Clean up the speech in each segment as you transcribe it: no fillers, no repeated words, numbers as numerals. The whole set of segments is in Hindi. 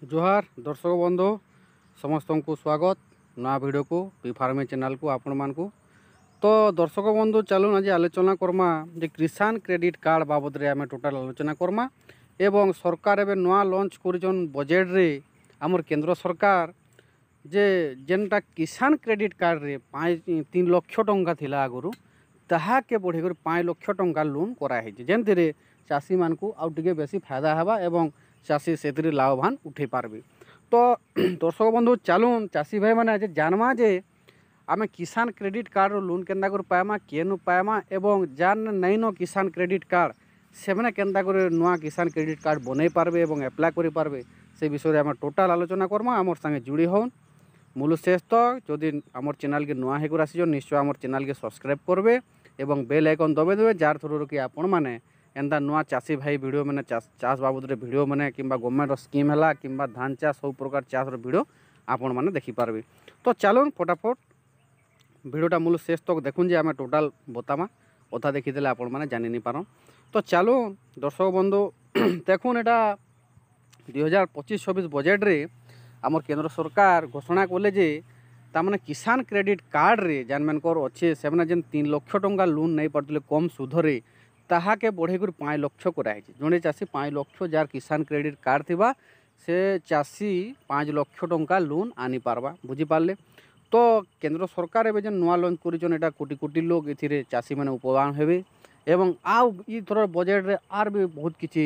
जोहार दर्शक बंधु समस्त को स्वागत नया वीडियो को पी फार्मिंग चैनल को आपण मान को। तो दर्शक बंधु चलून आज आलोचना करमा जे किसान क्रेडिट कार्ड बाबद रे आम टोटाल आलोचना करमा एवं सरकार एवं नुआ लॉन्च कर बजेट रे आमर केंद्र सरकार जे जेनटा किसान क्रेडिट कार्ड रे 3 लाख टंका थिला आगुरु ताहा के बढ़ी कर 5 लाख टंका लोन कराई जेमती चाषी मान को आउ टिके बेसी फायदा हेबा एवं चाषी से लाभवान उठे पारबे। तो दर्शक बंधु चलून चाषी भाई मैंने आज जानमा जे आमे किसान क्रेडिट कार्ड लोन केन्दा कर पाएमा केनु पाएमा एवं जान नहीं न किसान क्रेडिट कार्ड से मैंने केन्दा कर नुआ किसान क्रेडिट कार्ड बनै पारबे एवं एप्लाय करि पारबे से विषय आम टोटाल आलोचना करमा आमर संगे जुड़ी हन मूल शेष तक जदि आमर चैनल के नुआ होकर आसी निश्चय आमर चैनल के सब्सक्राइब करबे एवं बेल आइकन दबाई देवे जार थ्रू कि आपण मैंने एंता नुआ चाषी भाई वीडियो मैंने चाष बाबद वीडियो मैंने कि गवर्नमेंट स्कीम है कि धान चाष सब प्रकार चाष वीडियो आपण मैंने देखिपारे। तो चलो फटाफट वीडियोटा मूल शेष तक देखुन जे आम टोटाल बतामा अधा देखीदे आपण मैंने जानी नहीं पार। तो चलो दर्शक बंधु देखुन यहाँ 2025-26 बजेट रे आमर केंद्र सरकार घोषणा कले जे तामने किसान क्रेडिट कार्ड रे जान मानकर अच्छे से जेन 3 लाख टंका लोन नहीं पार्थे कम सुधरे ताहा के बढ़े कर 5 लाख कराई जड़े चाषी 5 लाख जार किसान क्रेडिट कार्ड थिबा से चाषी 5 लाख टंका लोन आनी पारबा बुझीपारे। तो केंद्र सरकार एवं जेन नुआ लॉन्च कर कोटी कोटी लोग ये चाषी मैंने उपवान हेबे एवं आउ थर बजेट रे आर भी बहुत किसी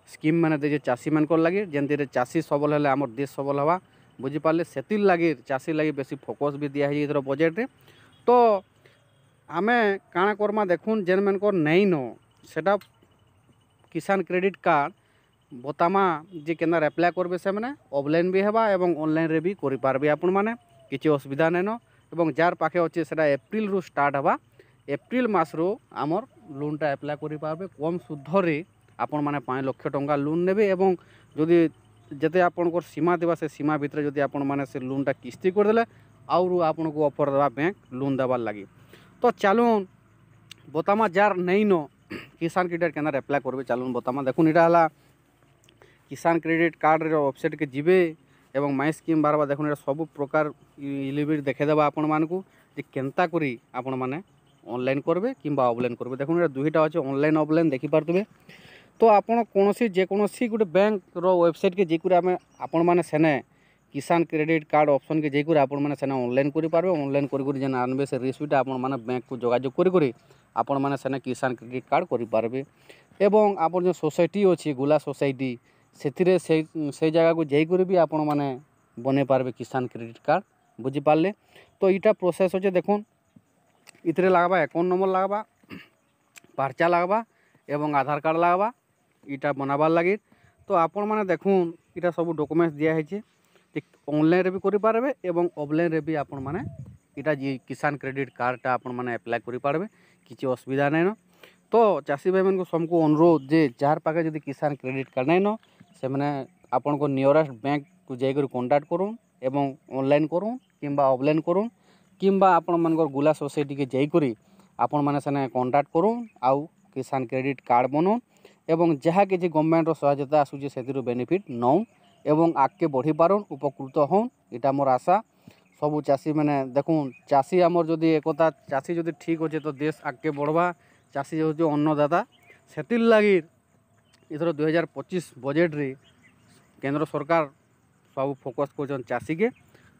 स्कीम मैंने दे चाषी मान लगे जमती चाषी सबल है आम देश सबल हवा बुझीपारे से लगे चाषी लगे बेसी फोकस भी दिया है बजेट रे। तो आमे काଣା करमा देखुन जेन मानकर नहीं न सेटा किसान क्रेडिट कार्ड बतामा जे केनार एप्लाय करबे से माने ऑफलाइन भी हेबा एवं ऑनलाइन रे भी करि पारबे आपण माने किछि असुविधा नै न एवं जार पाखे अच्छे सेटा एप्रिल रु स्टार्ट हेबा एप्रिल मास रो आमर लोनटा एप्लाय करि पारबे कम सुध रे आपण माने 5 लाख टंका लोन नेबे एवं जदि जते आपनकर सीमा देबा से सीमा भितर जदि आपण माने से लोनटा किस्ती कर देले आउरु आपण को ऑफर देबा बैंक लोन देबार लागि। तो चलून बतामा जार नहीं न किसान क्रेडिट केनार एप्लाय करबे चलून बतामा देखुन इटा हला किसान क्रेडिट कार्ड रे वेबसाइट के जिबे एवं माई स्कीम बारबा देखुन इटा सब प्रकार इलिबिट देखे देबा आपण मानकू जे केनता करी आपण माने ऑनलाइन करबे किंबा ऑफलाइन करबे देखुन इटा दुईटा अछि ऑनलाइन ऑफलाइन देखि पारतबे। तो आपण कोनोसी जे कोनोसी गुटे बैंक रो वेबसाइट के जेकुरा आमे आपण माने सेने किसान क्रेडिट कार्ड ऑप्शन के जेकुरा आपण माने सेने ऑनलाइन करि पारबे ऑनलाइन करि जेन आनबे से रिसीट आपण माने बैंक को जोगाजोग करि आपण माने सेने किसान क्रेडिट कार्ड करि पारबे एवं आपण जो सोसाइटी अछि गुला सोसाइटी सेथिरे से जगह को जाई करि भी आपण माने बने पारबे किसान क्रेडिट कार्ड बुझि पारले। तो इटा प्रोसेस होचे देखुन इतरे लागबा अकाउंट नंबर लागबा पर्चा लागबा एवं आधार कार्ड लागबा इटा बनाबार लगे। तो आपण माने देखुन इटा सब डॉक्यूमेंट्स दिया है ऑनलाइन रे भी करि पारबे एवं ऑफलाइन रे भी आपण माने इटा जे किसान क्रेडिट कार्डटा आपण माने अप्लाई करि पारबे किछि असुविधा नै न। तो चाषी भाई मन को सबको अनुरोध जे जार पाके जदि किसान क्रेडिट कार्ड नै न से माने आपण को नियरेस्ट बैंक को जाई कर कांटेक्ट करूँ एवं ऑनलाइन करूँ किंबा ऑफलाइन करूँ किंबा आपण मानकर गुला सोसाइटी के जाई करी आपण माने सने कांटेक्ट करूँ आउ किसान क्रेडिट कार्ड बनू एवं जहाँ कि गवर्नमेंट सहायता आसूचे से बेनिफिट नौ एवं आगे बढ़ी पारुन उपकृत हूँ इटा मोर आशा सबू चाषी मैंने देखूँ चाषी आमर जदि एकता चाषी जदि ठीक अच्छे तो देश आगे बढ़वा चाषी हूँ अन्नदाता से लगी इधर 2025 बजेट रे केंद्र सरकार सब फोकस कर चाषी के।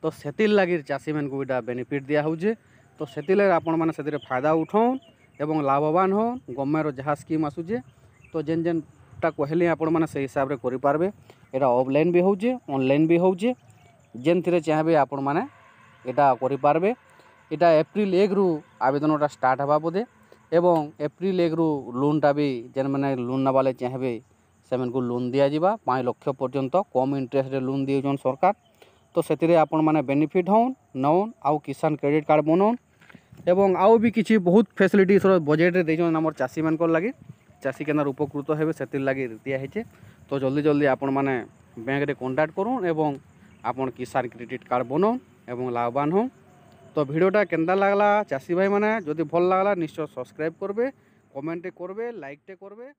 तो से लगी चाषी मान को इटा बेनिफिट दिया होचे तो से आपण मैंने से फायदा उठाऊन एवं लाभवान हो गवर्नमेंट जहाँ स्कीम आसूचे तो जेन जेनटा कहले आपण मैंने से हिसाब से करें एटा ऑफलाइन भी होचे ऑनलाइन भी होचे जेन थी चाहे आपण मैंने यहाँ करें। इटा एप्रिल 1 रु आवेदनटा स्टार्ट हवा बोधे एवं एप्रिल 1 रु लोनटा भी जेन मैंने लोन नवाले चाहे से को लोन दिया जावा 5 लाख पर्यंत कम इंटरेस्ट रे लोन दिए सरकार। तो से आपण मैंने बेनिफिट होन नौन आउ किसान क्रेडिट कार्ड बनौन एवं आउ भी किसी बहुत फैसिलिटी बजेट रे देछन हमर चाषी मान लगे चाषी केनार उपकृत हेबे से लगे दिया है। तो जल्दी जल्दी आपण मैंने बैंक रे कांटेक्ट करूँ एवं आपण किसान क्रेडिट कार्ड बनौन एवं लाभवान हो। तो वीडियोटा केनता लागला चाषी भाई माने जदि भल लागला निश्चय सब्सक्राइब करबे कमेंट करबे लाइक करबे।